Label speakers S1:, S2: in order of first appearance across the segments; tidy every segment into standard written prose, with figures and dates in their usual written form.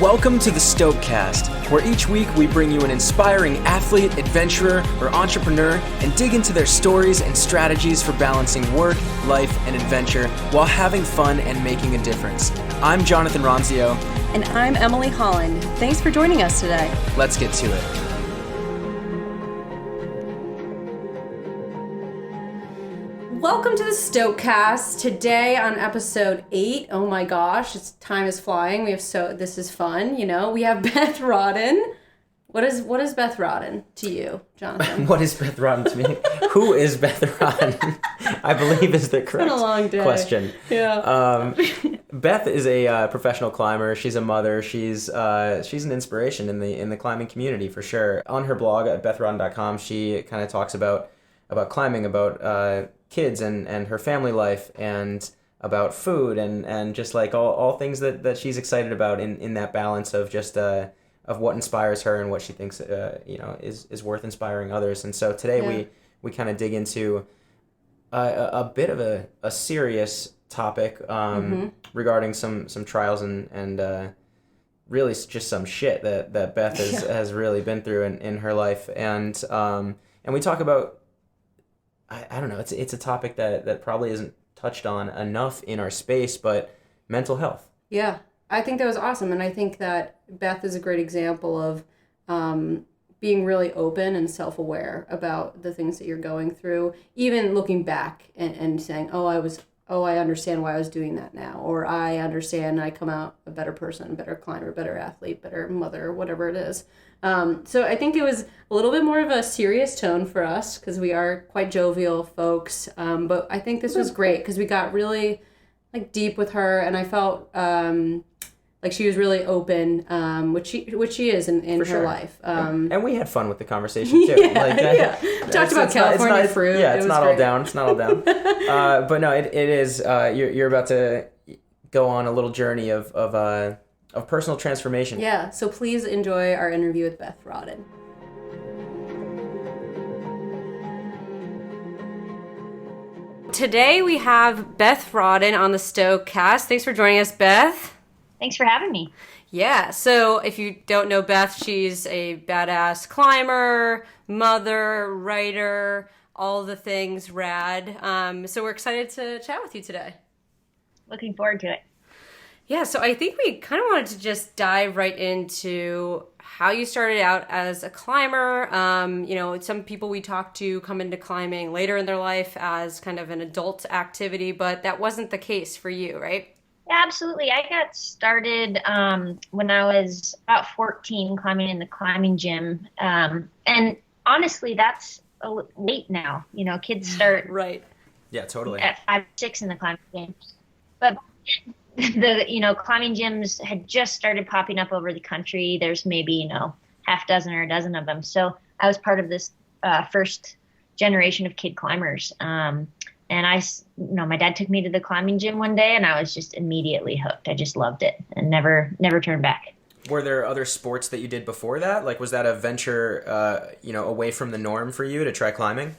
S1: Welcome to the Stokecast, where each week we bring you an inspiring athlete, adventurer, or entrepreneur and dig into their stories and strategies for balancing work, life, and adventure while having fun and making a difference. I'm Jonathan Ronzio.
S2: And I'm Emily Holland. Thanks for joining us today.
S1: Let's get to it.
S2: Welcome to the Stokecast. Today on episode 8, oh my gosh, time is flying. This is fun, we have Beth Rodden. What is Beth Rodden to you, Jonathan?
S1: What is Beth Rodden to me? Who is Beth Rodden? I believe is the correct
S2: it's been a long day.
S1: Question.
S2: Yeah.
S1: Beth is a professional climber. She's a mother. She's an inspiration in the climbing community for sure. On her blog at bethrodden.com, she kind of talks about climbing, about kids and her family life, and about food and just like all things that she's excited about in that balance of just of what inspires her and what she thinks is worth inspiring others. And so today we kind of dig into a bit of a serious topic regarding some trials and really just some shit that Beth has really been through in her life, and we talk about, I don't know, it's a topic that probably isn't touched on enough in our space, but mental health. Yeah,
S2: I think that was awesome. And I think that Beth is a great example of being really open and self-aware about the things that you're going through, even looking back and saying, I understand why I was doing that now, or I understand I come out a better person, a better climber, better athlete, better mother, whatever it is. So I think it was a little bit more of a serious tone for us because we are quite jovial folks. But I think this was great because we got really deep with her, and I felt like she was really open, which she is in her
S1: sure.
S2: life.
S1: And we had fun with the conversation too.
S2: Talked about California fruit.
S1: Yeah, it's not all down. It's not all down. But no, it is. You're about to go on a little journey of personal transformation.
S2: Yeah. So please enjoy our interview with Beth Rodden. Today we have Beth Rodden on the Stokecast. Thanks for joining us, Beth.
S3: Thanks for having me.
S2: Yeah, so if you don't know Beth, she's a badass climber, mother, writer, all the things rad. So we're excited to chat with you today.
S3: Looking forward to it.
S2: Yeah, so I think we kind of wanted to just dive right into how you started out as a climber. Some people we talk to come into climbing later in their life as kind of an adult activity, but that wasn't the case for you, right?
S3: Yeah, absolutely. I got started when I was about 14 climbing in the climbing gym. And honestly, that's late now. Kids start
S2: right.
S1: Yeah, totally.
S3: At 5, 6 in the climbing gym. But the climbing gyms had just started popping up over the country. There's maybe, half dozen or a dozen of them. So I was part of this first generation of kid climbers. And my dad took me to the climbing gym one day, and I was just immediately hooked. I just loved it and never turned back.
S1: Were there other sports that you did before that? Like, was that a venture, away from the norm for you to try climbing?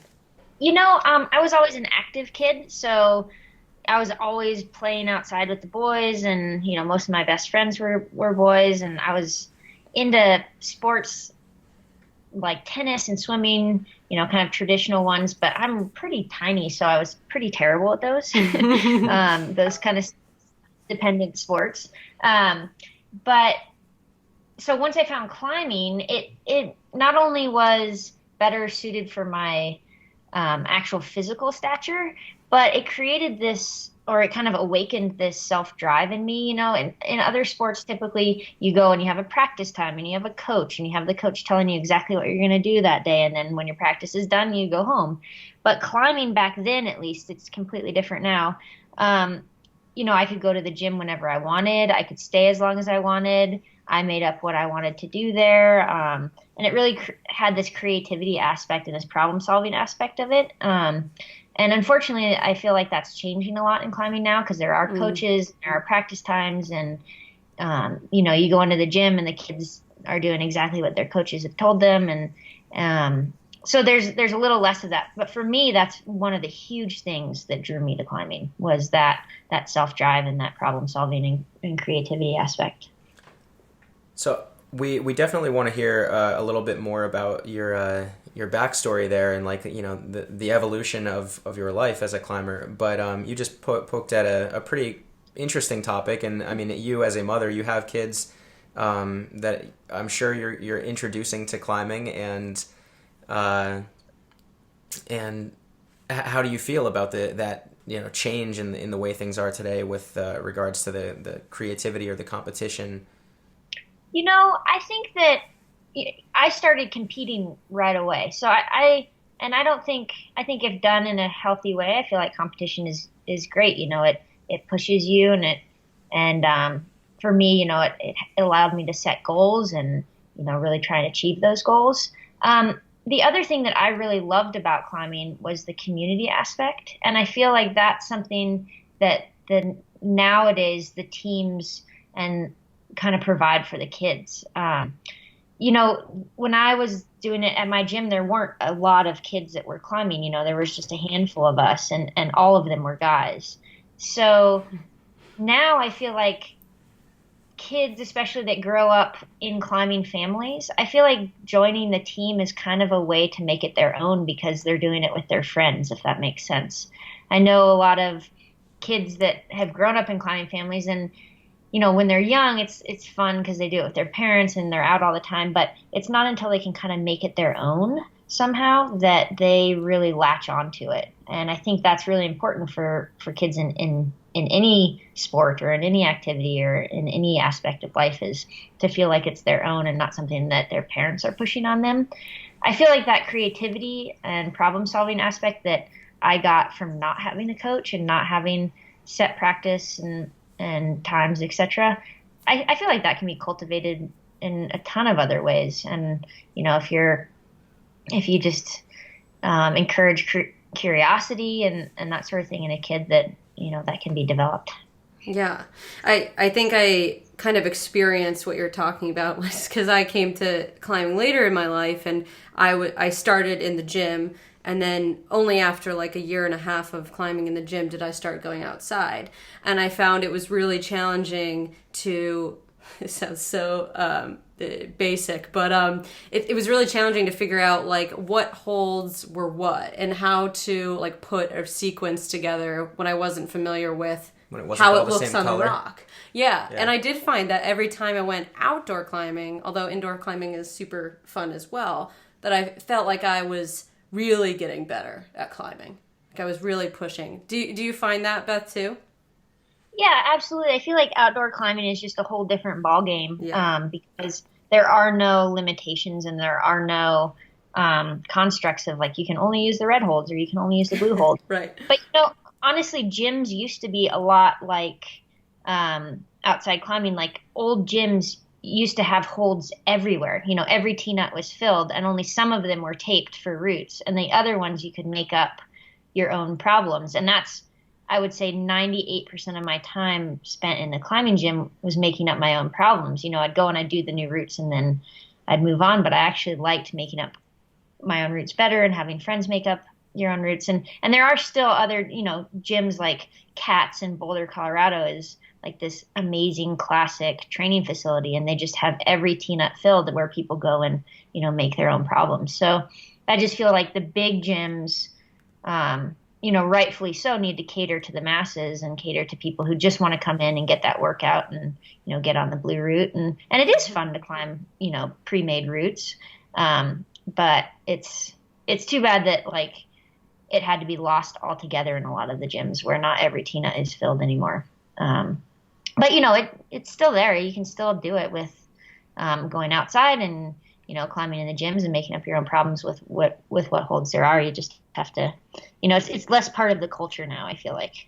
S3: I was always an active kid, so I was always playing outside with the boys, and, most of my best friends were boys, and I was into sports like tennis and swimming, kind of traditional ones, but I'm pretty tiny, so I was pretty terrible at those, those kind of dependent sports. But so once I found climbing, it not only was better suited for my actual physical stature, but it created this, or it kind of awakened this self-drive in me. In other sports, typically you go and you have a practice time and you have a coach, and you have the coach telling you exactly what you're going to do that day. And then when your practice is done, you go home. But climbing back then, at least, it's completely different now. I could go to the gym whenever I wanted. I could stay as long as I wanted. I made up what I wanted to do there. And it really had this creativity aspect and this problem-solving aspect of it. And unfortunately, I feel like that's changing a lot in climbing now because there are coaches, there are practice times, and, you go into the gym and the kids are doing exactly what their coaches have told them. And so there's a little less of that. But for me, that's one of the huge things that drew me to climbing was that self-drive and that problem-solving and creativity aspect.
S1: So we definitely want to hear a little bit more about your backstory there, and like, you know, the evolution of your life as a climber. But you just poked at a pretty interesting topic, and I mean, you as a mother, you have kids that I'm sure you're introducing to climbing, uh, and how do you feel about that, you know, change in the way things are today with regards to the creativity or the competition?
S3: I think that I started competing right away. So and I don't think, I think if done in a healthy way, I feel like competition is great. It pushes you and for me, it allowed me to set goals and, really try and achieve those goals. The other thing that I really loved about climbing was the community aspect. And I feel like that's something that nowadays the teams and kind of provide for the kids. When I was doing it at my gym, there weren't a lot of kids that were climbing. There was just a handful of us, and all of them were guys. So now I feel like kids, especially that grow up in climbing families, I feel like joining the team is kind of a way to make it their own because they're doing it with their friends, if that makes sense. I know a lot of kids that have grown up in climbing families, and when they're young, it's fun because they do it with their parents and they're out all the time. But it's not until they can kind of make it their own somehow that they really latch onto it. And I think that's really important for kids in any sport or in any activity or in any aspect of life, is to feel like it's their own and not something that their parents are pushing on them. I feel like that creativity and problem solving aspect that I got from not having a coach and not having set practice and times, etc. I feel like that can be cultivated in a ton of other ways. And, if you just encourage curiosity and that sort of thing in a kid, that, that can be developed.
S2: Yeah. I think I kind of experienced what you're talking about because I came to climbing later in my life, and I started in the gym. And then only after like a year and a half of climbing in the gym did I start going outside. And I found it was really challenging to, it sounds so basic, but it was really challenging to figure out like what holds were what and how to like put a sequence together when I wasn't familiar with how it looks on the rock. Yeah. And I did find that every time I went outdoor climbing, although indoor climbing is super fun as well, that I felt like I was really getting better at climbing. Like I was really pushing. Do you find that, Beth, too?
S3: Yeah, absolutely. I feel like outdoor climbing is just a whole different ball game,
S2: Yeah.
S3: Because there are no limitations and there are no constructs of like you can only use the red holds or you can only use the blue holds.
S2: Right.
S3: But honestly, gyms used to be a lot like outside climbing. Like old gyms used to have holds everywhere. Every T-nut was filled and only some of them were taped for roots, and the other ones you could make up your own problems. And that's, I would say 98% of my time spent in the climbing gym was making up my own problems. I'd go and I'd do the new routes and then I'd move on, but I actually liked making up my own routes better and having friends make up your own routes. And there are still other, gyms like Cats in Boulder, Colorado is like this amazing classic training facility, and they just have every T-nut filled where people go and, make their own problems. So I just feel like the big gyms, rightfully so, need to cater to the masses and cater to people who just want to come in and get that workout and, get on the blue route. And it is fun to climb, pre-made routes. But it's too bad that like it had to be lost altogether in a lot of the gyms where not every T-nut is filled anymore. But it's still there. You can still do it with going outside and climbing in the gyms and making up your own problems with what holds there are. You just have to, it's less part of the culture now, I feel like.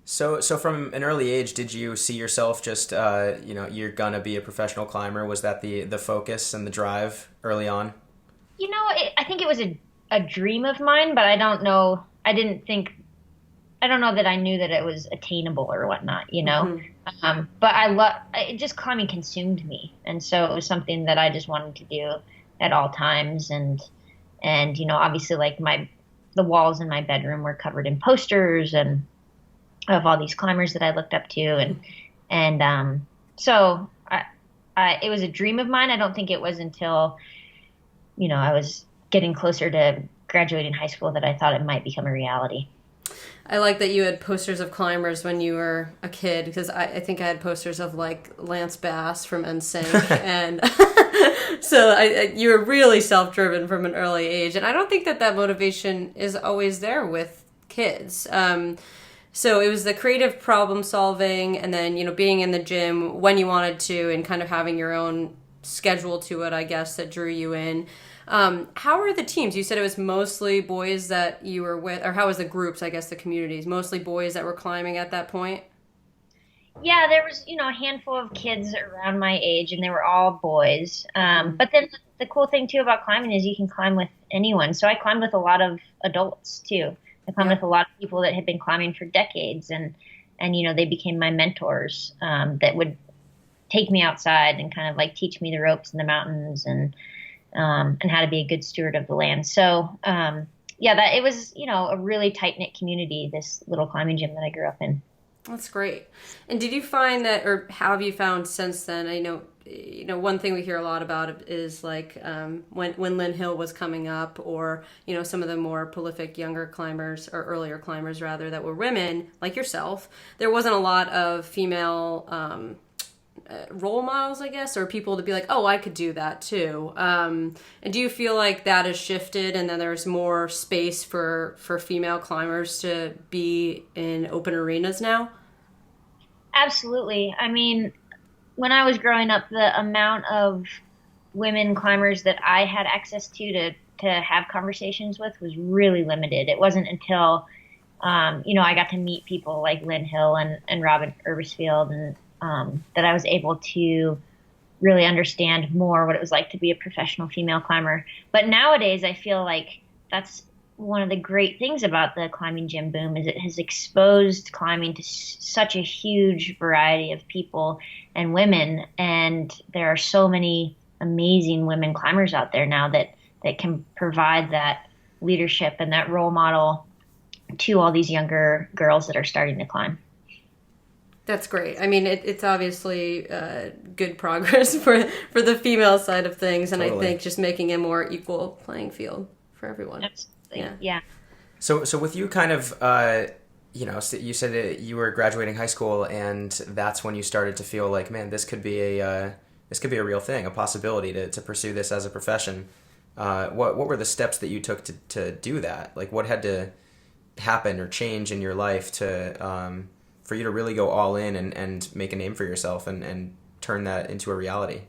S1: So from an early age, did you see yourself just you're gonna be a professional climber? Was that the focus and the drive early on?
S3: I think it was a dream of mine, but I don't know. I don't know that I knew that it was attainable or whatnot,
S2: Mm-hmm.
S3: But just climbing consumed me. And so it was something that I just wanted to do at all times. And obviously like the walls in my bedroom were covered in posters and of all these climbers that I looked up to. So it was a dream of mine. I don't think it was until, I was getting closer to graduating high school that I thought it might become a reality.
S2: I like that you had posters of climbers when you were a kid, because I think I had posters of like Lance Bass from NSYNC, and so you were really self-driven from an early age, and I don't think that motivation is always there with kids. So it was the creative problem solving, and then being in the gym when you wanted to, and kind of having your own schedule to it, I guess, that drew you in. How were the teams? You said it was mostly boys that you were with, or how was the groups, I guess, the communities? Mostly boys that were climbing at that point?
S3: Yeah, there was, a handful of kids around my age, and they were all boys. But then the cool thing, too, about climbing is you can climb with anyone. So I climbed with a lot of adults, too. I climbed with a lot of people that had been climbing for decades, and they became my mentors, that would take me outside and kind of like teach me the ropes in the mountains and how to be a good steward of the land. So, that it was, a really tight-knit community, this little climbing gym that I grew up in.
S2: That's great. And did you find that, or how have you found since then? I know, one thing we hear a lot about is like when Lynn Hill was coming up, or, some of the more prolific younger climbers, or earlier climbers rather, that were women like yourself, there wasn't a lot of female role models, I guess, or people to be like, oh, I could do that too. And do you feel like that has shifted, and then there's more space for female climbers to be in open arenas now?
S3: Absolutely. I mean, when I was growing up, the amount of women climbers that I had access to have conversations with was really limited. It wasn't until, I got to meet people like Lynn Hill and Robin Erbisfield, and that I was able to really understand more what it was like to be a professional female climber. But nowadays, I feel like that's one of the great things about the climbing gym boom, is it has exposed climbing to such a huge variety of people and women. And there are so many amazing women climbers out there now that can provide that leadership and that role model to all these younger girls that are starting to climb.
S2: That's great. I mean, it's obviously good progress for the female side of things, and totally. I think just making a more equal playing field for everyone.
S3: Absolutely. Yeah.
S1: So with you, kind of, so you said that you were graduating high school, and that's when you started to feel like, man, this could be a real thing, a possibility to pursue this as a profession. What were the steps that you took to do that? Like, what had to happen or change in your life to for you to really go all in and make a name for yourself and turn that into a reality?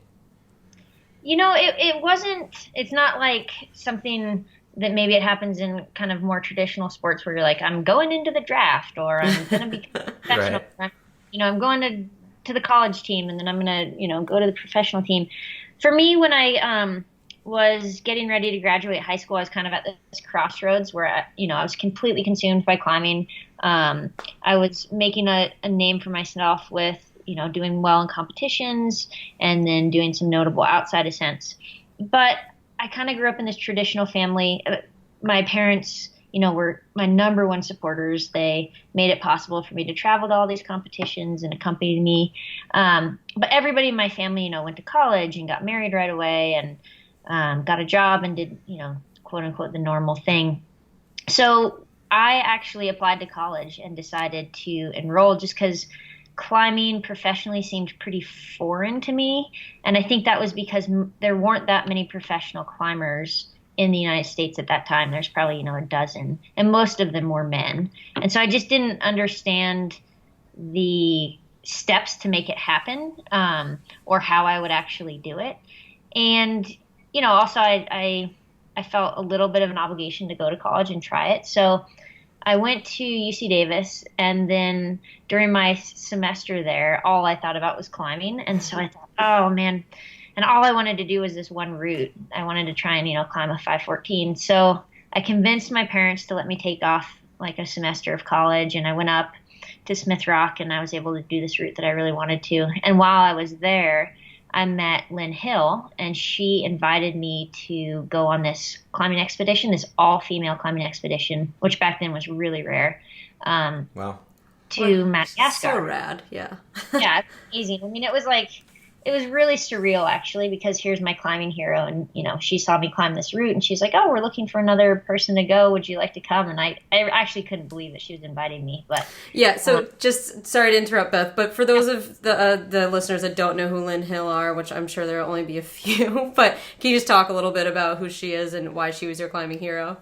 S3: It's not like something that maybe it happens in kind of more traditional sports where you're like, I'm going into the draft, or I'm going to be professional. Right. I'm going to the college team, and then I'm going to, go to the professional team. For me, when I was getting ready to graduate high school, I was kind of at this crossroads where, I was completely consumed by climbing. I was making a name for myself with, doing well in competitions and then doing some notable outside ascents. But I kind of grew up in this traditional family. My parents, were my number one supporters. They made it possible for me to travel to all these competitions and accompany me. But everybody in my family, went to college and got married right away, and got a job and did, quote unquote, the normal thing. So I actually applied to college and decided to enroll just because climbing professionally seemed pretty foreign to me. And I think that was because there weren't that many professional climbers in the United States at that time. There's probably, a dozen, and most of them were men. And so I just didn't understand the steps to make it happen, or how I would actually do it. And also I felt a little bit of an obligation to go to college and try it. So I went to UC Davis, and then during my semester there, all I thought about was climbing. And so I thought, oh man, and all I wanted to do was this one route. I wanted to try and, climb a 514. So I convinced my parents to let me take off like a semester of college, and I went up to Smith Rock, and I was able to do this route that I really wanted to. And while I was there, I met Lynn Hill, and she invited me to go on this climbing expedition, this all-female climbing expedition, which back then was really rare.
S1: Wow.
S3: To Madagascar.
S2: So rad, yeah.
S3: Yeah, it's amazing. I mean, it was like it was really surreal actually, because here's my climbing hero, and she saw me climb this route, and she's like, "Oh, we're looking for another person to go. Would you like to come?" And I actually couldn't believe that she was inviting me. But
S2: yeah, so just sorry to interrupt, Beth, but for those of the listeners that don't know who Lynn Hill are, which I'm sure there'll only be a few, but can you just talk a little bit about who she is and why she was your climbing hero?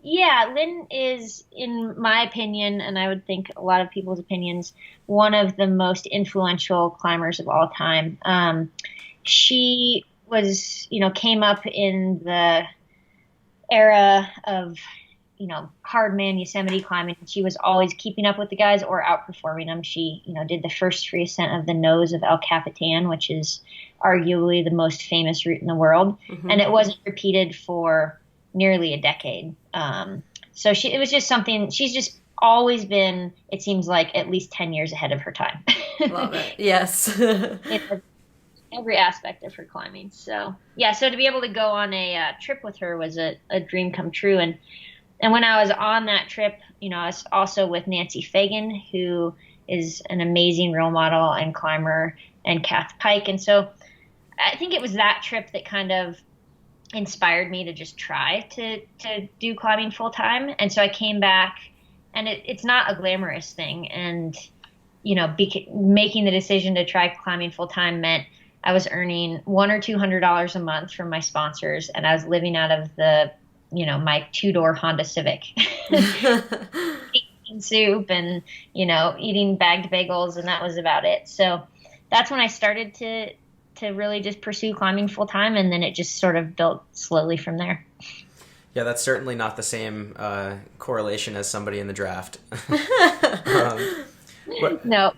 S3: Yeah, Lynn is, in my opinion, and I would think a lot of people's opinions, one of the most influential climbers of all time. She was, came up in the era of, hard man Yosemite climbing. She was always keeping up with the guys or outperforming them. She, did the first free ascent of the nose of El Capitan, which is arguably the most famous route in the world. Mm-hmm. And it wasn't repeated for nearly a decade. So it was just something, she's just always been, it seems like, at least 10 years ahead of her time.
S2: Love it. Yes.
S3: In every aspect of her climbing. So yeah, so to be able to go on a trip with her was a dream come true. And when I was on that trip, I was also with Nancy Fagan, who is an amazing role model and climber, and Kath Pike. And so I think it was that trip that kind of inspired me to just try to do climbing full time. And so I came back, and it's not a glamorous thing. And, making the decision to try climbing full time meant I was earning $100 or $200 a month from my sponsors. And I was living out of my 2-door Honda Civic, eating soup and, eating bagged bagels. And that was about it. So that's when I started to really just pursue climbing full time, and then it just sort of built slowly from there.
S1: Yeah, that's certainly not the same correlation as somebody in the draft.
S3: No.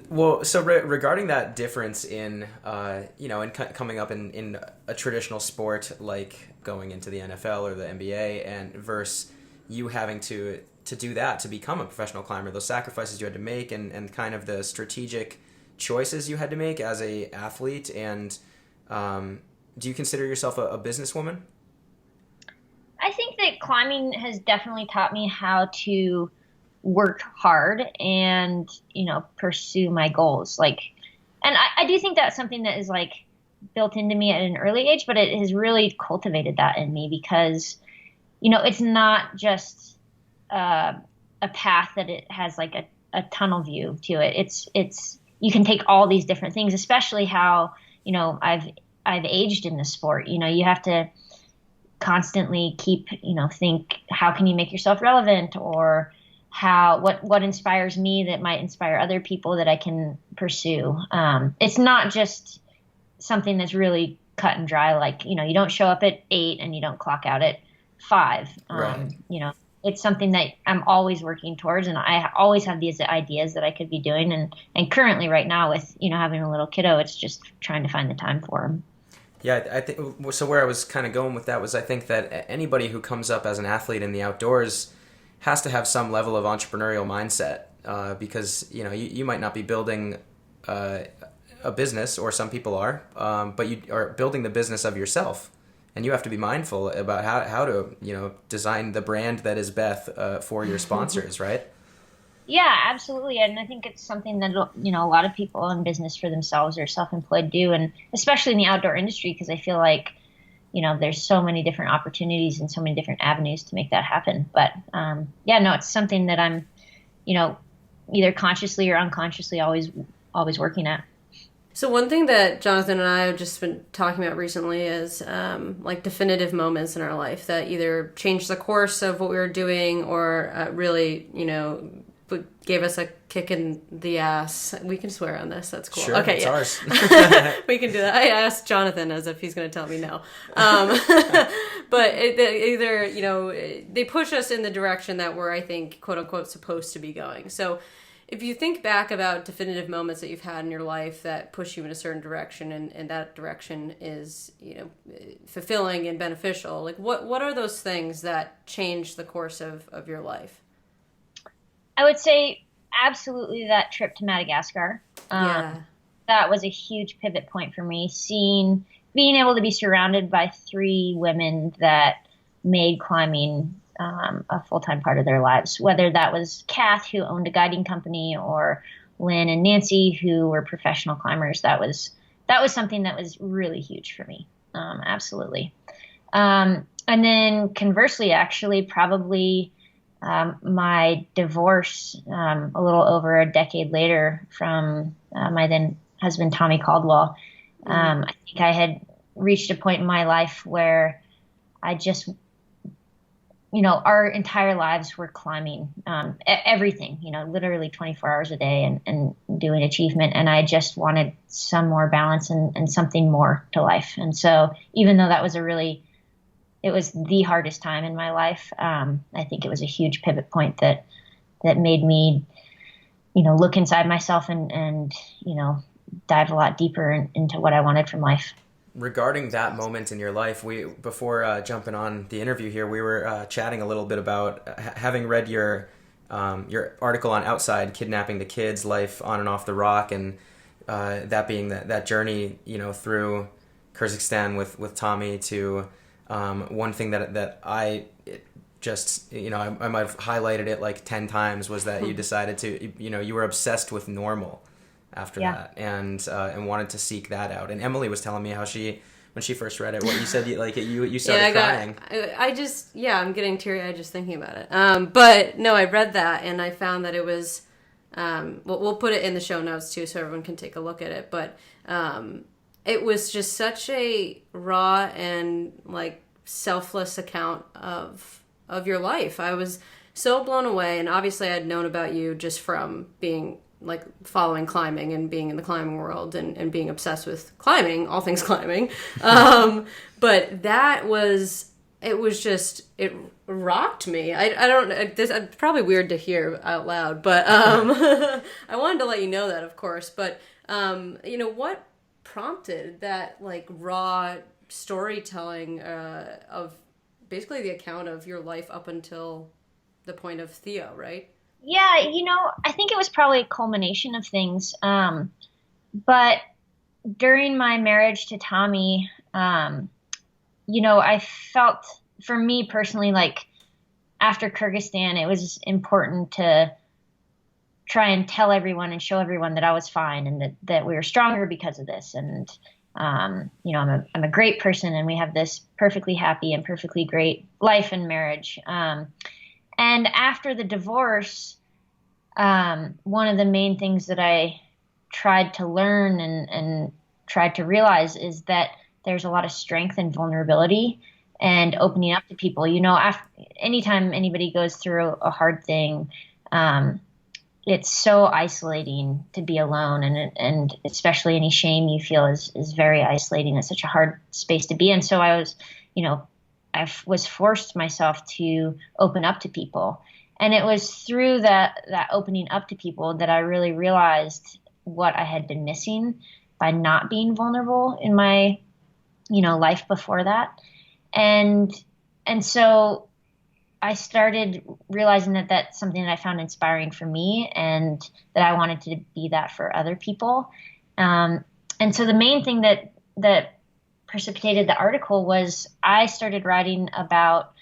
S1: Well, so regarding that difference in, coming up in a traditional sport like going into the NFL or the NBA, and versus you having to do that to become a professional climber, those sacrifices you had to make, and kind of the strategic choices you had to make as a athlete. And do you consider yourself a businesswoman?
S3: I think that climbing has definitely taught me how to work hard and pursue my goals. And I do think that's something that is built into me at an early age, but it has really cultivated that in me, because it's not just a path that it has a tunnel view to it. It's you can take all these different things, especially how, I've aged in the sport. You have to constantly keep, think, how can you make yourself relevant, or what inspires me that might inspire other people that I can pursue. It's not just something that's really cut and dry. You don't show up at 8 and you don't clock out at 5.
S1: Right.
S3: It's something that I'm always working towards, and I always have these ideas that I could be doing. And currently right now with, having a little kiddo, it's just trying to find the time for him.
S1: Yeah, I think so. Where I was kind of going with that was, I think that anybody who comes up as an athlete in the outdoors has to have some level of entrepreneurial mindset, because, you might not be building a business, or some people are, but you are building the business of yourself. And you have to be mindful about how to, design the brand that is Beth for your sponsors, right?
S3: Yeah, absolutely. And I think it's something that, a lot of people in business for themselves or self-employed do, and especially in the outdoor industry, because I feel like, there's so many different opportunities and so many different avenues to make that happen. But it's something that I'm, either consciously or unconsciously always working at.
S2: So one thing that Jonathan and I have just been talking about recently is definitive moments in our life that either changed the course of what we were doing, or really, gave us a kick in the ass. We can swear on this. That's cool.
S1: Sure,
S2: okay,
S1: it's ours.
S2: We can do that. I asked Jonathan as if he's going to tell me no. But they push us in the direction that we're, I think, quote unquote, supposed to be going. So if you think back about definitive moments that you've had in your life that push you in a certain direction, and that direction is, fulfilling and beneficial, what are those things that change the course of your life?
S3: I would say absolutely that trip to Madagascar. That was a huge pivot point for me, being able to be surrounded by 3 women that made climbing a full-time part of their lives, whether that was Kath, who owned a guiding company, or Lynn and Nancy, who were professional climbers. That was that was something that was really huge for me. Absolutely. And then conversely, actually, probably my divorce a little over a decade later from my then husband, Tommy Caldwell. I think I had reached a point in my life where I just, our entire lives were climbing, everything, literally 24 hours a day and doing achievement. And I just wanted some more balance and something more to life. And so even though that was it was the hardest time in my life, I think it was a huge pivot point that made me, look inside myself and dive a lot deeper into what I wanted from life.
S1: Regarding that moment in your life, before jumping on the interview here, we were chatting a little bit about having read your article on Outside, Kidnapping the Kids, Life on and Off the Rock, and that being that journey, through Kyrgyzstan with Tommy to one thing that I just, I might have highlighted it like 10 times was that you decided to, you were obsessed with normal after that and wanted to seek that out. And Emily was telling me how when she first read it, what you said, you started crying.
S2: I'm getting teary-eyed just thinking about it. But no, I read that and I found that it was, we'll put it in the show notes too so everyone can take a look at it. But it was just such a raw and like selfless account of your life. I was so blown away, and obviously I had known about you just from being like following climbing and being in the climbing world and being obsessed with climbing, all things climbing. But it rocked me. It's probably weird to hear out loud, but I wanted to let you know that, of course. But what prompted that like raw storytelling of basically the account of your life up until the point of Theo, right?
S3: Yeah, I think it was probably a culmination of things. But during my marriage to Tommy, I felt, for me personally, like after Kyrgyzstan, it was important to try and tell everyone and show everyone that I was fine and that we were stronger because of this. And, I'm a great person and we have this perfectly happy and perfectly great life and marriage. And after the divorce, one of the main things that I tried to learn and tried to realize is that there's a lot of strength and vulnerability and opening up to people. Anytime anybody goes through a hard thing, it's so isolating to be alone, and especially any shame you feel is very isolating. It's such a hard space to be in. So I was forced myself to open up to people. And it was through that opening up to people that I really realized what I had been missing by not being vulnerable in my, life before that. And so I started realizing that that's something that I found inspiring for me and that I wanted to be that for other people. And so the main thing that precipitated the article was I started writing about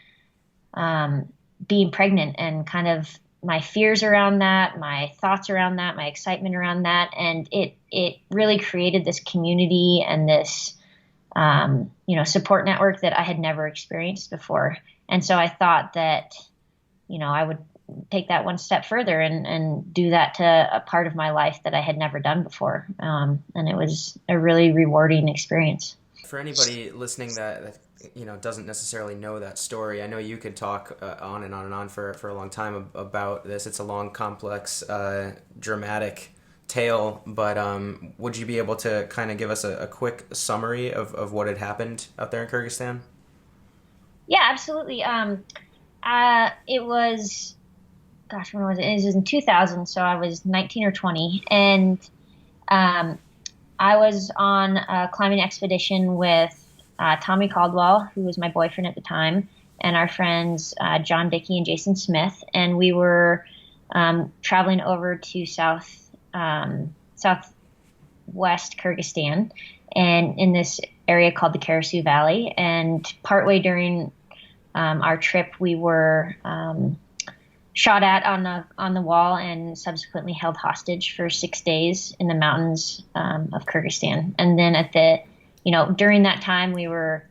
S3: being pregnant and kind of my fears around that, my thoughts around that, my excitement around that. And it really created this community and this, support network that I had never experienced before. And so I thought that, I would take that one step further and do that to a part of my life that I had never done before. And it was a really rewarding experience.
S1: For anybody listening that doesn't necessarily know that story, I know you could talk on and on and on for a long time about this. It's a long, complex, dramatic tale, but would you be able to kind of give us a quick summary of what had happened out there in Kyrgyzstan?
S3: Yeah, absolutely. It was, when was it? It was in 2000, so I was 19 or 20, and I was on a climbing expedition with Tommy Caldwell, who was my boyfriend at the time, and our friends John Dickey and Jason Smith, and we were traveling over to southwest Kyrgyzstan, and in this area called the Karasu Valley. And partway during our trip, we were shot at on the wall and subsequently held hostage for 6 days in the mountains of Kyrgyzstan. And then during that time we were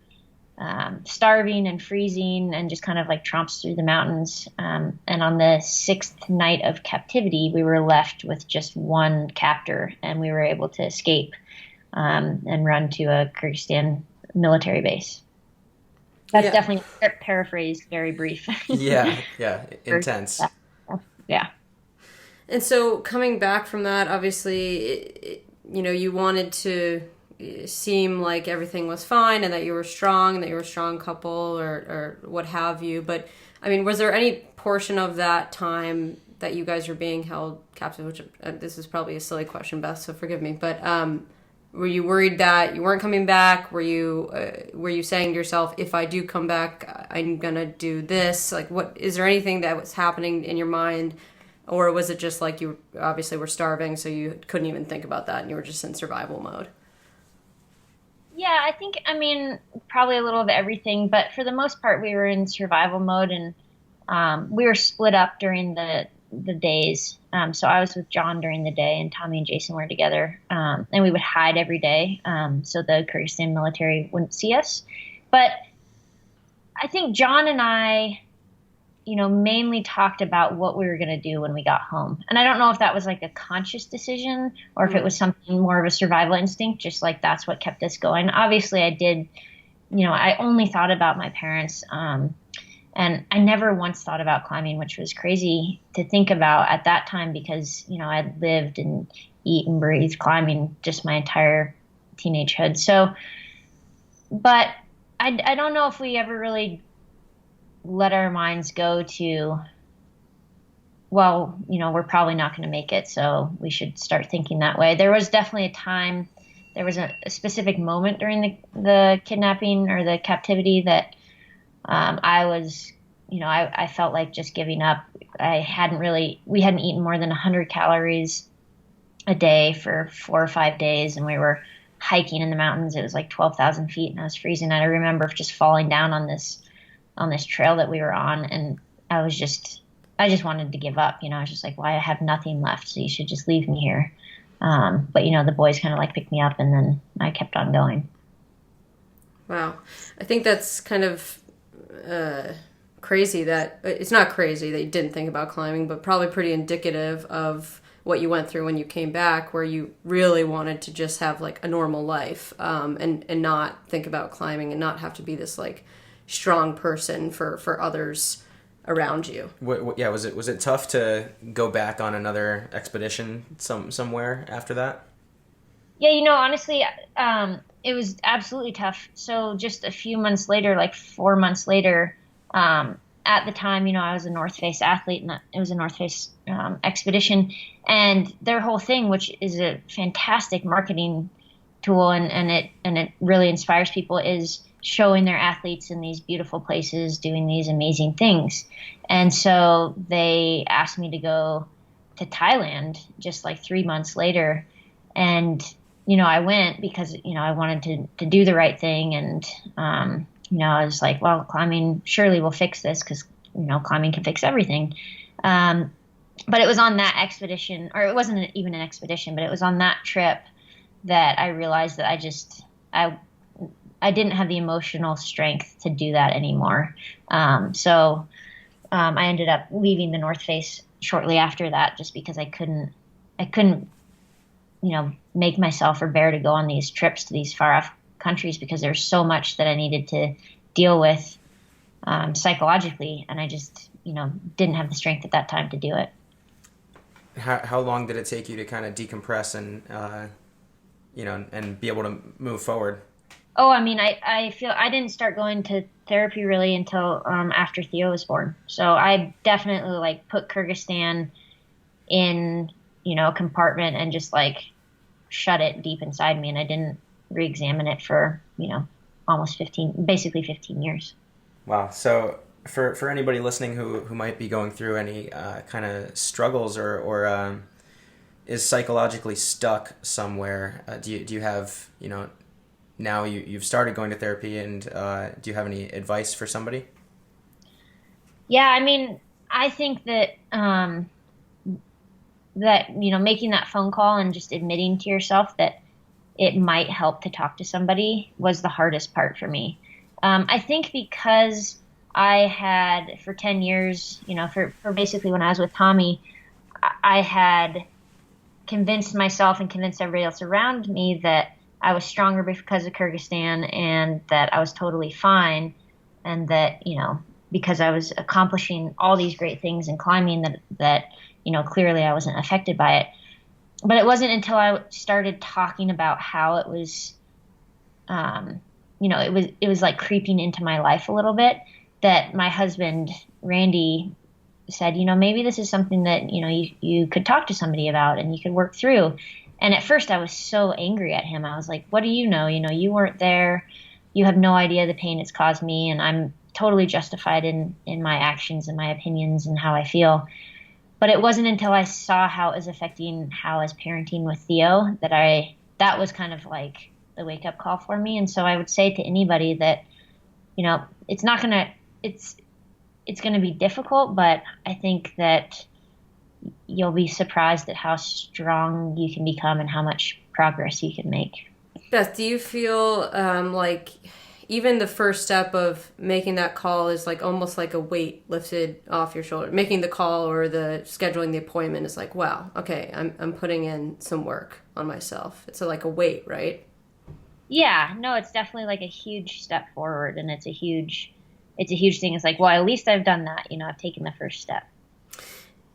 S3: starving and freezing and just kind of like tromped through the mountains. And on the sixth night of captivity, we were left with just one captor, and we were able to escape and run to a Kyrgyzstan military base. That's definitely paraphrased, very brief.
S1: Yeah, intense.
S3: Yeah.
S2: And so coming back from that, obviously, you wanted to seem like everything was fine and that you were strong and that you were a strong couple or what have you. But, I mean, was there any portion of that time that you guys were being held captive, which this is probably a silly question, Beth, so forgive me, but were you worried that you weren't coming back? Were you saying to yourself, if I do come back, I'm going to do this? Like, is there anything that was happening in your mind? Or was it just like you obviously were starving, so you couldn't even think about that and you were just in survival mode?
S3: Yeah, I mean, probably a little of everything, but for the most part, we were in survival mode, and we were split up during the days. So I was with John during the day, and Tommy and Jason were together, and we would hide every day so the Kyrgyzstan military wouldn't see us. But I think John and I, mainly talked about what we were going to do when we got home. And I don't know if that was like a conscious decision or if it was something more of a survival instinct, just like that's what kept us going. Obviously, I did, I only thought about my parents. And I never once thought about climbing, which was crazy to think about at that time because, I'd lived and eat and breathed climbing just my entire teenagehood. So, but I don't know if we ever really let our minds go to, well, we're probably not going to make it, so we should start thinking that way. There was definitely a time, there was a specific moment during the kidnapping or the captivity that I was, I felt like just giving up. We hadn't eaten more than 100 calories a day for 4 or 5 days, and we were hiking in the mountains. It was like 12,000 feet, and I was freezing. And I remember just falling down on this trail that we were on, and I just wanted to give up. I was just like, well, I have nothing left, so you should just leave me here. But the boys kind of like picked me up, and then I kept on going.
S2: Wow. I think that's kind of crazy that it's not crazy that you didn't think about climbing, but probably pretty indicative of what you went through when you came back, where you really wanted to just have like a normal life, and not think about climbing and not have to be this like strong person for others around you.
S1: Yeah, was it tough to go back on another expedition somewhere after that?
S3: Yeah, honestly, it was absolutely tough. So just a few months later, like 4 months later, at the time, I was a North Face athlete, and it was a North Face expedition, and their whole thing, which is a fantastic marketing tool, and it really inspires people, is showing their athletes in these beautiful places doing these amazing things. And so they asked me to go to Thailand just like 3 months later. And, I went because, I wanted to do the right thing. And, I was like, well, climbing surely will fix this because, climbing can fix everything. But it was on that expedition, or it wasn't even an expedition, but it was on that trip that I realized that I didn't have the emotional strength to do that anymore. So I ended up leaving the North Face shortly after that, just because I couldn't, make myself or bear to go on these trips to these far off countries, because there's so much that I needed to deal with psychologically. And I just, didn't have the strength at that time to do it.
S1: How long did it take you to kind of decompress and, and be able to move forward?
S3: Oh, I mean, I feel I didn't start going to therapy really until after Theo was born. So I definitely like put Kyrgyzstan in, a compartment and just like shut it deep inside me. And I didn't re-examine it for, almost 15 years.
S1: Wow. So for anybody listening who might be going through any kind of struggles or is psychologically stuck somewhere, do you have, now you've started going to therapy, and do you have any advice for somebody?
S3: Yeah, I mean, I think that making that phone call and just admitting to yourself that it might help to talk to somebody was the hardest part for me. I think because I had for 10 years, for basically when I was with Tommy, I had convinced myself and convinced everybody else around me that I was stronger because of Kyrgyzstan and that I was totally fine, and that, because I was accomplishing all these great things in climbing that clearly I wasn't affected by it. But it wasn't until I started talking about how it was, it was like creeping into my life a little bit, that my husband, Randy, said, maybe this is something that, you could talk to somebody about and you could work through. And at first I was so angry at him. I was like, what do you know? You weren't there. You have no idea the pain it's caused me. And I'm totally justified in my actions and my opinions and how I feel. But it wasn't until I saw how it was affecting how I was parenting with Theo that was kind of like the wake up call for me. And so I would say to anybody that, it's not going to, it's going to be difficult, but I think that you'll be surprised at how strong you can become and how much progress you can make.
S2: Beth, do you feel like even the first step of making that call is like almost like a weight lifted off your shoulder? Making the call or the scheduling the appointment is like, wow, okay, I'm putting in some work on myself. It's like a weight, right?
S3: Yeah, no, it's definitely like a huge step forward, and it's a huge thing. It's like, well, at least I've done that. I've taken the first step.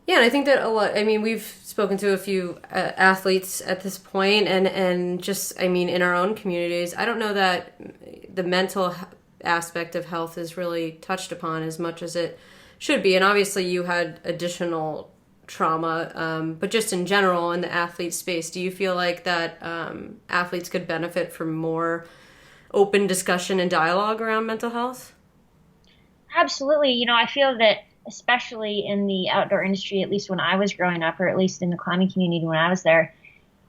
S2: Yeah, and I think that a lot. I mean, we've spoken to a few athletes at this point, and just, I mean, in our own communities, I don't know that the mental aspect of health is really touched upon as much as it should be. And obviously, you had additional trauma, but just in general in the athlete space, do you feel like that athletes could benefit from more open discussion and dialogue around mental health?
S3: Absolutely. I feel that especially in the outdoor industry, at least when I was growing up, or at least in the climbing community when I was there,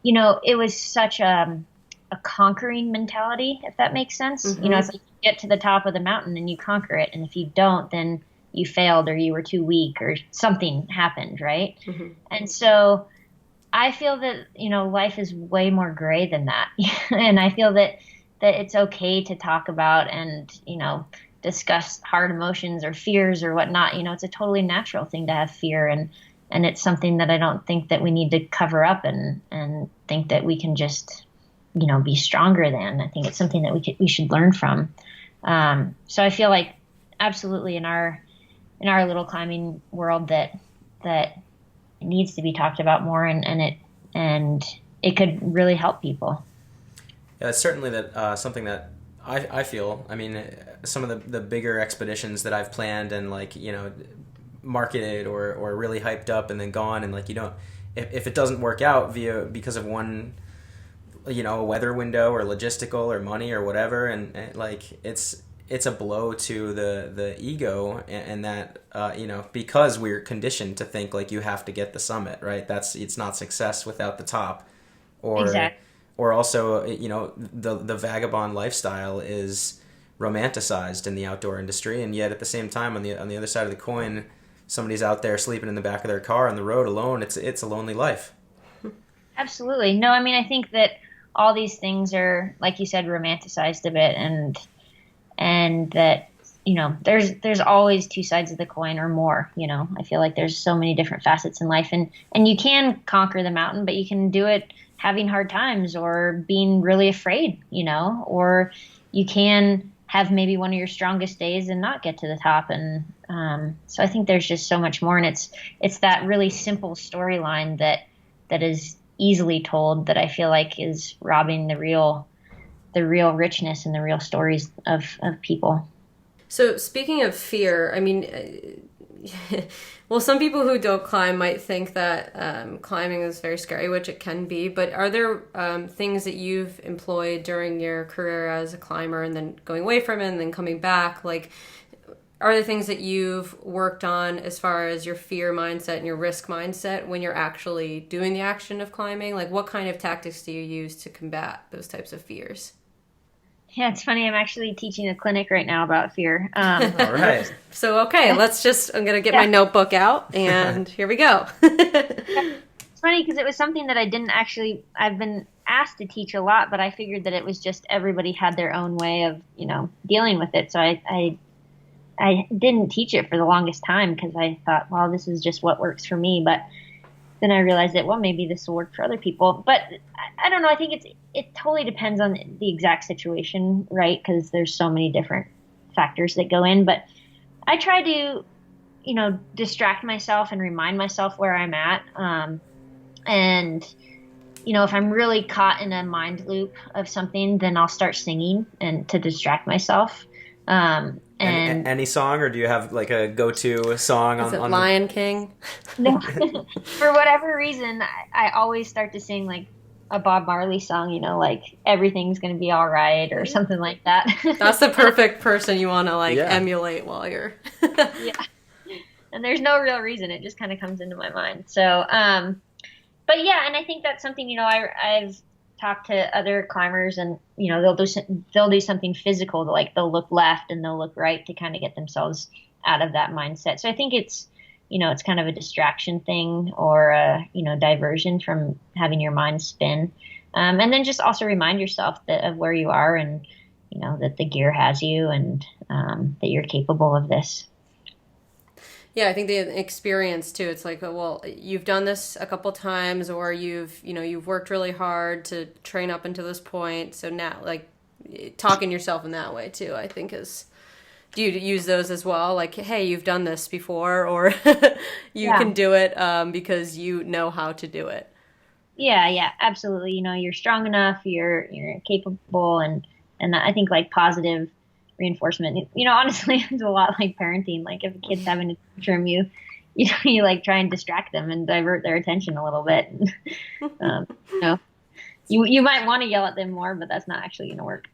S3: it was such a conquering mentality, if that makes sense.
S2: Mm-hmm.
S3: It's like you get to the top of the mountain and you conquer it. And if you don't, then you failed or you were too weak or something happened, right?
S2: Mm-hmm.
S3: And so I feel that, life is way more gray than that. And I feel that it's okay to talk about and, discuss hard emotions or fears or whatnot. It's a totally natural thing to have fear, and it's something that I don't think that we need to cover up and think that we can just, be stronger than. I think it's something that we should learn from. So I feel like absolutely in our little climbing world that it needs to be talked about more, and it could really help people.
S1: Yeah, it's certainly something that I feel. I mean, some of the bigger expeditions that I've planned and marketed or really hyped up and then gone, and if it doesn't work out because of one, a weather window or logistical or money or whatever, and it's a blow to the ego, and that because we're conditioned to think like you have to get the summit, right? It's not success without the top, or
S3: Exactly.
S1: or also the vagabond lifestyle is romanticized in the outdoor industry, and yet at the same time on the other side of the coin, somebody's out there sleeping in the back of their car on the road alone. It's a lonely life.
S3: Absolutely. No, I mean, I think that all these things are, like you said, romanticized a bit, and that there's always two sides of the coin or more. I feel like there's so many different facets in life, and you can conquer the mountain, but you can do it having hard times or being really afraid, or you can have maybe one of your strongest days and not get to the top. And so I think there's just so much more, and it's that really simple storyline that is easily told that I feel like is robbing the real richness and the real stories of people.
S2: So speaking of fear, I mean, well, some people who don't climb might think that climbing is very scary, which it can be, but are there things that you've employed during your career as a climber and then going away from it and then coming back? Are there things that you've worked on as far as your fear mindset and your risk mindset when you're actually doing the action of climbing? What kind of tactics do you use to combat those types of fears?
S3: Yeah, it's funny. I'm actually teaching a clinic right now about fear.
S1: All right.
S4: So, okay, I'm going to get my
S3: Yeah.
S4: notebook out, and here we go.
S3: It's funny because it was something that I've been asked to teach a lot, but I figured that it was just everybody had their own way of, dealing with it. So I didn't teach it for the longest time because I thought, well, this is just what works for me. But then I realized that, well, maybe this will work for other people. But I don't know. I think it totally depends on the exact situation, right? Because there's so many different factors that go in. But I try to, distract myself and remind myself where I'm at. And, if I'm really caught in a mind loop of something, then I'll start singing and to distract myself. And
S1: any song, or do you have like a go-to song
S4: Is it
S1: on
S4: Lion King?
S3: no, for whatever reason, I always start to sing like a Bob Marley song, like everything's going to be all right or something like that.
S4: That's the perfect person you want to
S1: Yeah.
S4: emulate while you're.
S3: Yeah. And there's no real reason. It just kind of comes into my mind. So, but yeah, and I think that's something, I've talked to other climbers and, they'll do something physical, like they'll look left and they'll look right to kind of get themselves out of that mindset. So I think it's, it's kind of a distraction thing or a, diversion from having your mind spin. And then just also remind yourself of where you are and, that the gear has you and that you're capable of this.
S4: Yeah, I think the experience too. It's like, well, you've done this a couple times, or you've worked really hard to train up until this point. So now, like, talking yourself in that way too, I think is. Do you use those as well? Like, hey, you've done this before, or you can do it because you know how to do it.
S3: Yeah, absolutely. You're strong enough. You're capable, and I think like positive reinforcement. Honestly, it's a lot like parenting. Like if a kid's having a tantrum, you like try and distract them and divert their attention a little bit. You might want to yell at them more, but that's not actually going to work.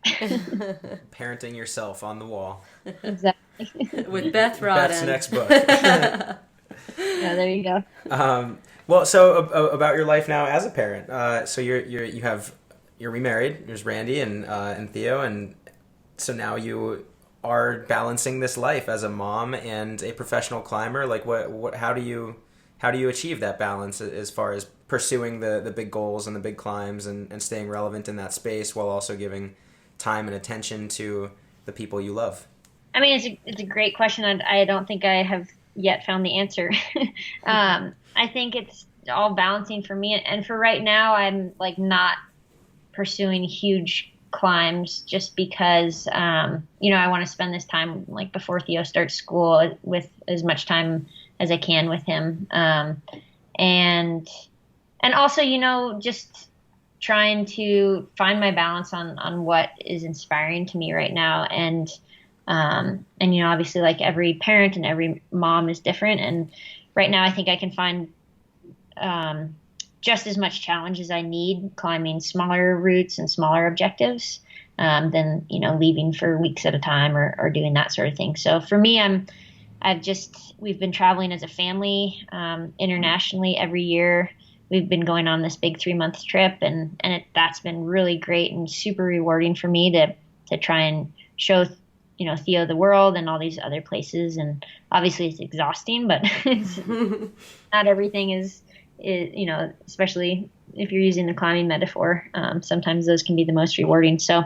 S1: Parenting yourself on the wall.
S3: Exactly.
S4: With Beth Rodden.
S1: Beth's next book.
S3: Yeah, there you go.
S1: Well, so about your life now as a parent. So you're remarried. There's Randy and Theo, and so now you are balancing this life as a mom and a professional climber. Like how do you achieve that balance as far as pursuing the big goals and the big climbs and staying relevant in that space while also giving time and attention to the people you love?
S3: I mean, it's a great question. I don't think I have yet found the answer. I think it's all balancing for me. And for right now, I'm like not pursuing huge climbs just because, I want to spend this time like before Theo starts school with as much time as I can with him. And also, just trying to find my balance on what is inspiring to me right now. And obviously like every parent and every mom is different. And right now I think I can find, just as much challenge as I need climbing smaller routes and smaller objectives, than, leaving for weeks at a time or doing that sort of thing. So for me, we've been traveling as a family, internationally every year. We've been going on this big 3-month trip and that's been really great and super rewarding for me to try and show, Theo the world and all these other places. And obviously it's exhausting, but not everything is, especially if you're using the climbing metaphor, sometimes those can be the most rewarding. So,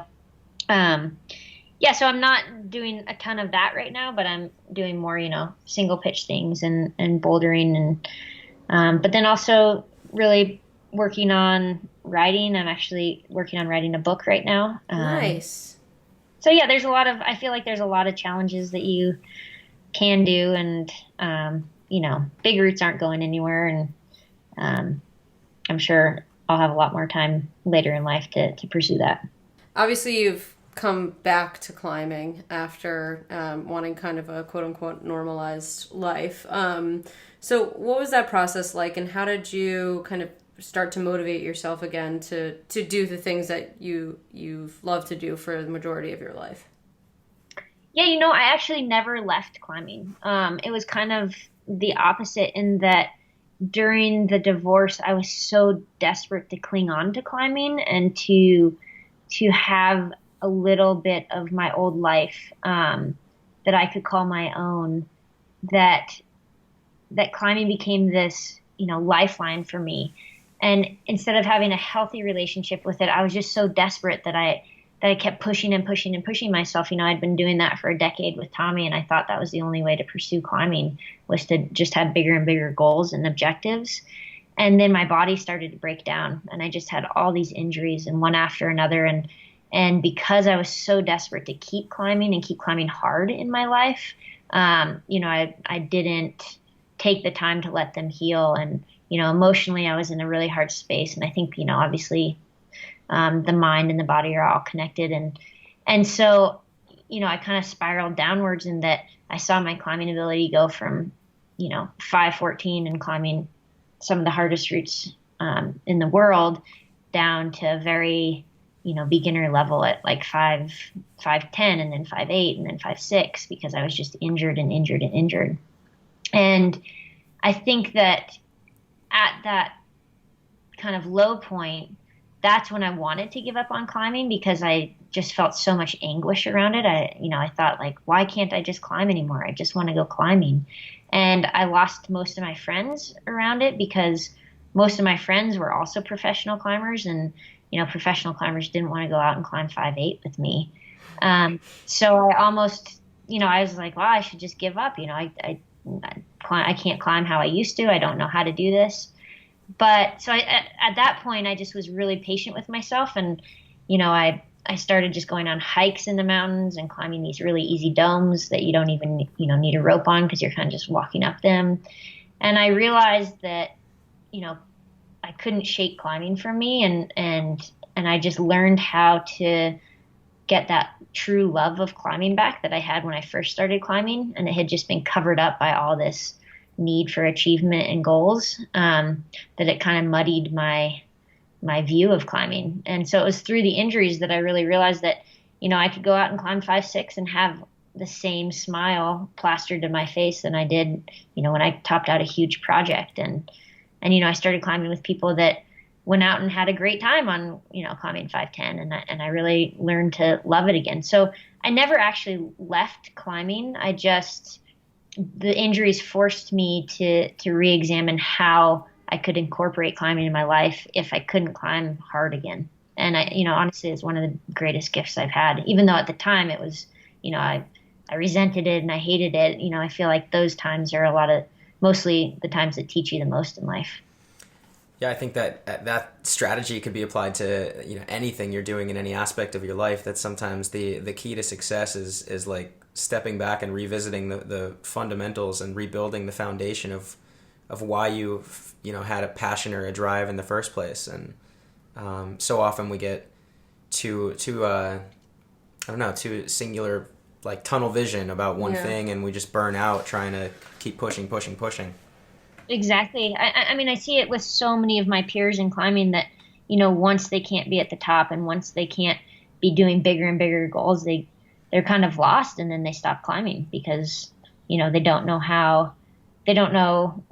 S3: so I'm not doing a ton of that right now, but I'm doing more, single pitch things and bouldering but then also really working on writing. I'm actually working on writing a book right now.
S4: Nice.
S3: So yeah, I feel like there's a lot of challenges that you can do and, big routes aren't going anywhere and, I'm sure I'll have a lot more time later in life to pursue that.
S4: Obviously, you've come back to climbing after wanting kind of a quote-unquote normalized life. So what was that process like, and how did you kind of start to motivate yourself again to do the things that you've loved to do for the majority of your life?
S3: Yeah, I actually never left climbing. It was kind of the opposite in that during the divorce, I was so desperate to cling on to climbing and to have a little bit of my old life that I could call my own, that climbing became this, lifeline for me. And instead of having a healthy relationship with it, I was just so desperate that I kept pushing and pushing and pushing myself. I'd been doing that for a decade with Tommy, and I thought that was the only way to pursue climbing, was to just have bigger and bigger goals and objectives. And then my body started to break down, and I just had all these injuries, and one after another. And because I was so desperate to keep climbing and keep climbing hard in my life, I didn't take the time to let them heal. And, emotionally, I was in a really hard space. And I think, obviously, the mind and the body are all connected. And so, I kind of spiraled downwards in that I saw my climbing ability go from, 514 and climbing some of the hardest routes in the world down to a very, beginner level at like 5'10", and then 5'8", and then 5'6", because I was just injured and injured and injured. And I think that at that kind of low point, that's when I wanted to give up on climbing, because I just felt so much anguish around it. I thought, like, why can't I just climb anymore? I just want to go climbing. And I lost most of my friends around it, because most of my friends were also professional climbers, and, professional climbers didn't want to go out and climb 5'8" with me. So I almost, I was like, well, I should just give up. I can't climb how I used to. I don't know how to do this. But so at that point, I just was really patient with myself. And, I started just going on hikes in the mountains and climbing these really easy domes that you don't even, need a rope on, because you're kind of just walking up them. And I realized that, I couldn't shake climbing from me. And I just learned how to get that true love of climbing back that I had when I first started climbing. And it had just been covered up by all this need for achievement and goals, that it kind of muddied my view of climbing. And so it was through the injuries that I really realized that, I could go out and climb 5'6" and have the same smile plastered to my face than I did, when I topped out a huge project. And I started climbing with people that went out and had a great time on, climbing 5'10", and I really learned to love it again. So I never actually left climbing. The injuries forced me to re-examine how I could incorporate climbing in my life if I couldn't climb hard again. And honestly, it's one of the greatest gifts I've had, even though at the time it was, I resented it and I hated it. I feel like those times are mostly the times that teach you the most in life.
S1: Yeah, I think that strategy could be applied to, anything you're doing in any aspect of your life. That sometimes the key to success is like stepping back and revisiting the fundamentals and rebuilding the foundation of why you had a passion or a drive in the first place. And so often we get too singular, like tunnel vision about one thing, and we just burn out trying to keep pushing.
S3: Exactly. I see it with so many of my peers in climbing that, once they can't be at the top and once they can't be doing bigger and bigger goals, they're kind of lost, and then they stop climbing because, they don't know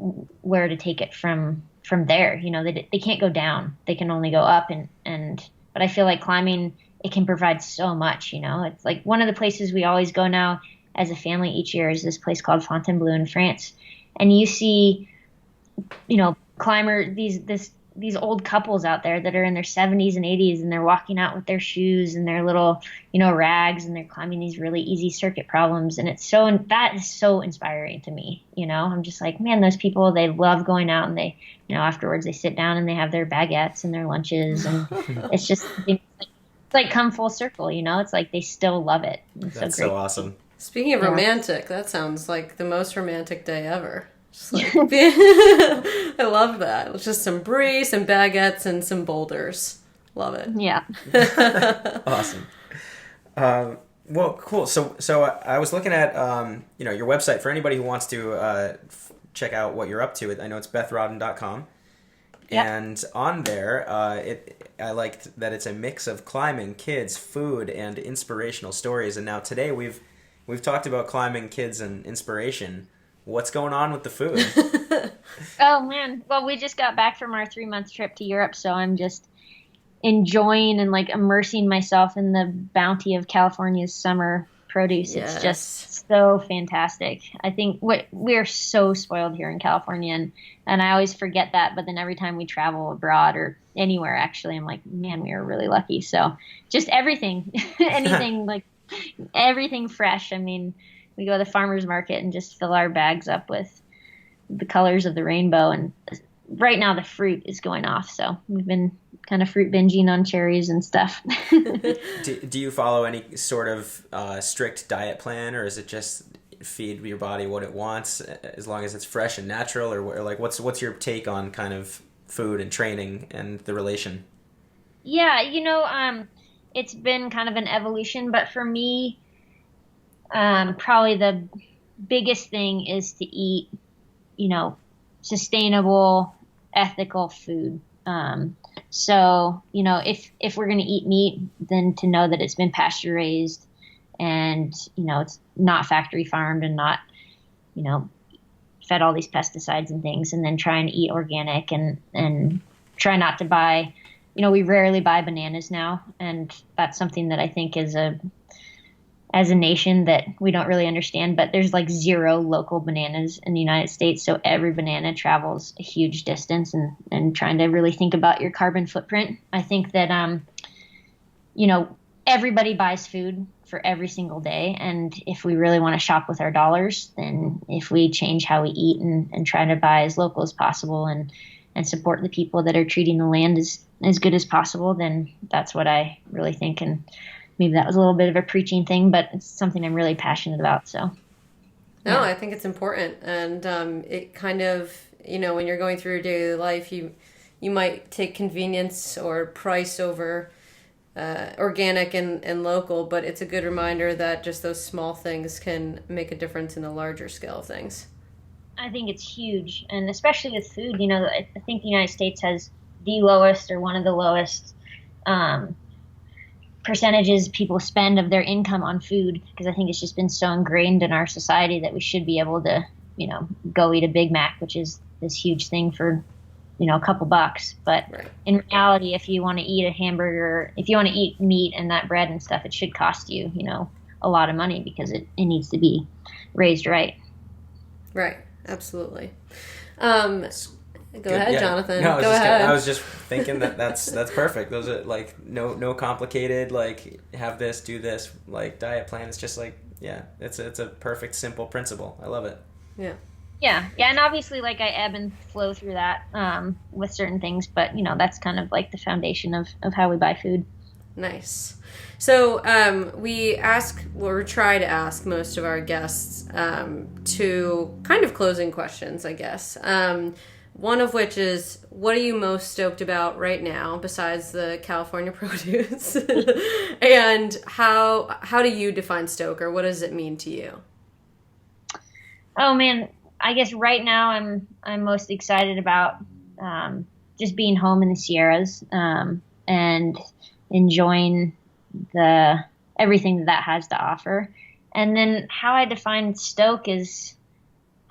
S3: where to take it from there. They can't go down. They can only go up. But I feel like climbing, it can provide so much, It's like one of the places we always go now as a family each year is this place called Fontainebleau in France. And you see, these old couples out there that are in their 70s and 80s, and they're walking out with their shoes and their little, rags, and they're climbing these really easy circuit problems. And that is so inspiring to me. I'm just like, man, those people, they love going out, and they, afterwards they sit down and they have their baguettes and their lunches, and it's just, it's like come full circle, it's like they still love it.
S1: That's so awesome.
S4: Speaking of romantic, that sounds like the most romantic day ever. Just like, I love that. It's just some brie, some baguettes, and some boulders. Love it.
S3: Yeah.
S1: Awesome. Well, cool. So I was looking at your website for anybody who wants to check out what you're up to. I know it's BethRodden.com. Yep. And on there, I liked that it's a mix of climbing, kids, food, and inspirational stories. And now today we've talked about climbing, kids, and inspiration. What's going on with the food?
S3: Oh man. Well, we just got back from our 3-month trip to Europe, so I'm just enjoying and like immersing myself in the bounty of California's summer produce.
S4: Yes.
S3: It's just so fantastic. I think we're so spoiled here in California, and I always forget that. But then every time we travel abroad or anywhere, actually, I'm like, man, we are really lucky. So just everything, anything like everything fresh. I mean, we go to the farmer's market and just fill our bags up with the colors of the rainbow. And right now the fruit is going off. So we've been kind of fruit binging on cherries and stuff.
S1: Do you follow any sort of strict diet plan, or is it just feed your body what it wants as long as it's fresh and natural, or like what's your take on kind of food and training and the relation?
S3: Yeah, it's been kind of an evolution, but for me, probably the biggest thing is to eat, sustainable, ethical food. So, if we're going to eat meat, then to know that it's been pasture raised and, it's not factory farmed and not, fed all these pesticides and things, and then trying to eat organic and try not to buy, we rarely buy bananas now. And that's something that I think as a nation that we don't really understand, but there's like 0 local bananas in the United States. So every banana travels a huge distance, and trying to really think about your carbon footprint. I think that, everybody buys food for every single day. And if we really want to shop with our dollars, then if we change how we eat and try to buy as local as possible and support the people that are treating the land as good as possible, then that's what I really think. And maybe that was a little bit of a preaching thing, but it's something I'm really passionate about. So,
S4: no, yeah. I think it's important. And it kind of, when you're going through your daily life, you might take convenience or price over organic and local, but it's a good reminder that just those small things can make a difference in the larger scale of things.
S3: I think it's huge. And especially with food, I think the United States has the lowest or one of the lowest percentages people spend of their income on food, because I think it's just been so ingrained in our society that we should be able to, go eat a Big Mac, which is this huge thing for, a couple bucks. But right. In reality, if you want to eat a hamburger, if you want to eat meat and that bread and stuff, it should cost you, a lot of money because it needs to be raised right.
S4: Right. Absolutely. Go ahead, yeah. Jonathan.
S1: No,
S4: Go ahead.
S1: I was just thinking that's perfect. Those are like no complicated, like have this, do this, like diet plan. It's just like, yeah, it's a perfect, simple principle. I love it.
S4: Yeah.
S3: Yeah. And obviously, like, I ebb and flow through that with certain things, but that's kind of like the foundation of how we buy food.
S4: Nice. So we try to ask most of our guests two kind of closing questions, I guess. One of which is, what are you most stoked about right now besides the California produce? And how do you define stoke, or what does it mean to you?
S3: Oh man, I guess right now I'm most excited about just being home in the Sierras and enjoying everything that has to offer. And then how I define stoke is,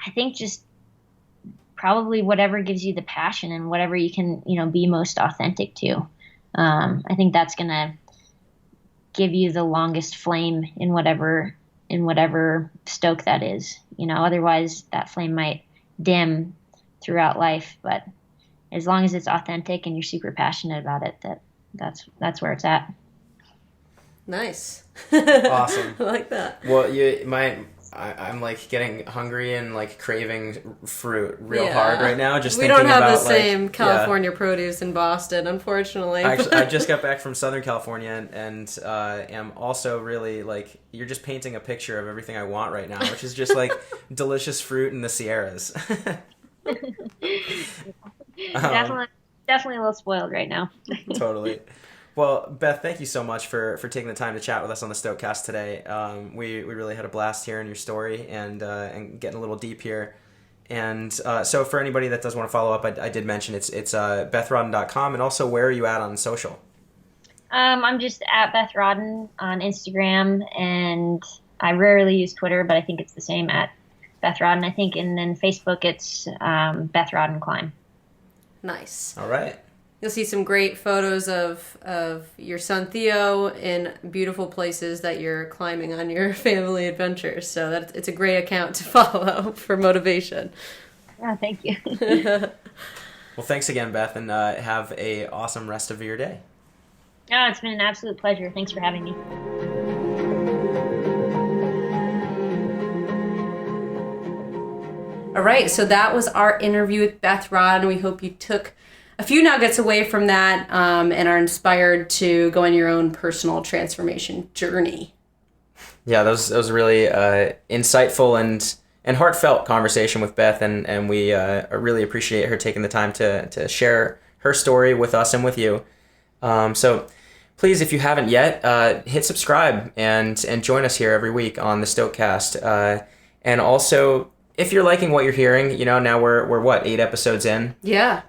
S3: I think, just probably whatever gives you the passion and whatever you can, be most authentic to. I think that's going to give you the longest flame in whatever stoke that is. Otherwise that flame might dim throughout life, but as long as it's authentic and you're super passionate about it, that's where it's at.
S4: Nice.
S1: Awesome.
S4: I like that.
S1: Well, I'm like getting hungry and like craving fruit real hard right now.
S4: We don't have the same California produce in Boston, unfortunately.
S1: Actually, I just got back from Southern California and am also really like, you're just painting a picture of everything I want right now, which is just like delicious fruit in the Sierras.
S3: Definitely a little spoiled right now.
S1: Totally. Well, Beth, thank you so much for taking the time to chat with us on the Stokecast today. We really had a blast hearing your story and getting a little deep here. And so for anybody that does want to follow up, I did mention it's BethRodden.com, and also where are you at on social?
S3: I'm just at Beth Rodden on Instagram, and I rarely use Twitter, but I think it's the same at Beth Rodden, I think. And then Facebook, it's Beth Rodden Climb.
S4: Nice.
S1: All right.
S4: You'll see some great photos of your son Theo in beautiful places that you're climbing on your family adventures. So it's a great account to follow for motivation.
S3: Oh, thank you.
S1: Well, thanks again, Beth, and have a awesome rest of your day.
S3: Oh, it's been an absolute pleasure. Thanks for having me.
S4: All right, so that was our interview with Beth Rodden. We hope you took a few nuggets away from that and are inspired to go on your own personal transformation journey.
S1: Yeah, that was a really insightful and heartfelt conversation with Beth, and we really appreciate her taking the time to share her story with us and with you. So please, if you haven't yet, hit subscribe and join us here every week on the Stokecast. And also, if you're liking what you're hearing, now we're what, 8 episodes in?
S4: Yeah.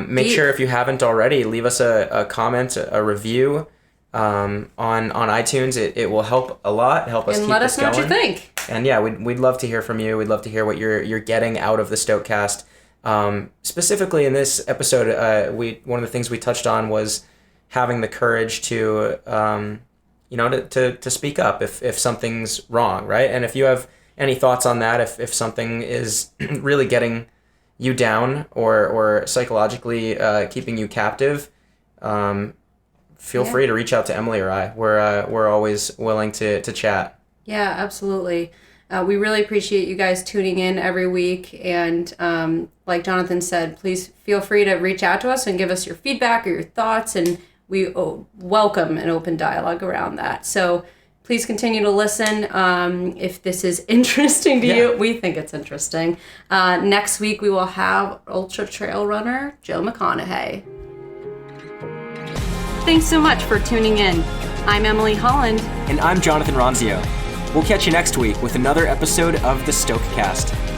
S1: Make sure, if you haven't already, leave us a comment, a review on iTunes. It will help a lot, help us
S4: and
S1: keep
S4: let
S1: this
S4: us know
S1: going.
S4: what you think.
S1: And yeah, we'd love to hear from you. We'd love to hear what you're getting out of the Stokecast. Specifically in this episode, one of the things we touched on was having the courage to to speak up if something's wrong, right? And if you have any thoughts on that, if something is really getting you down or psychologically keeping you captive, feel free to reach out to Emily or I. We're always willing to chat.
S4: Yeah, absolutely. We really appreciate you guys tuning in every week. And like Jonathan said, please feel free to reach out to us and give us your feedback or your thoughts. And we welcome an open dialogue around that. So please continue to listen. If this is interesting to you, we think it's interesting. Next week, we will have ultra trail runner Joe McConaughey. Thanks so much for tuning in. I'm Emily Holland.
S1: And I'm Jonathan Ronzio. We'll catch you next week with another episode of the Stokecast.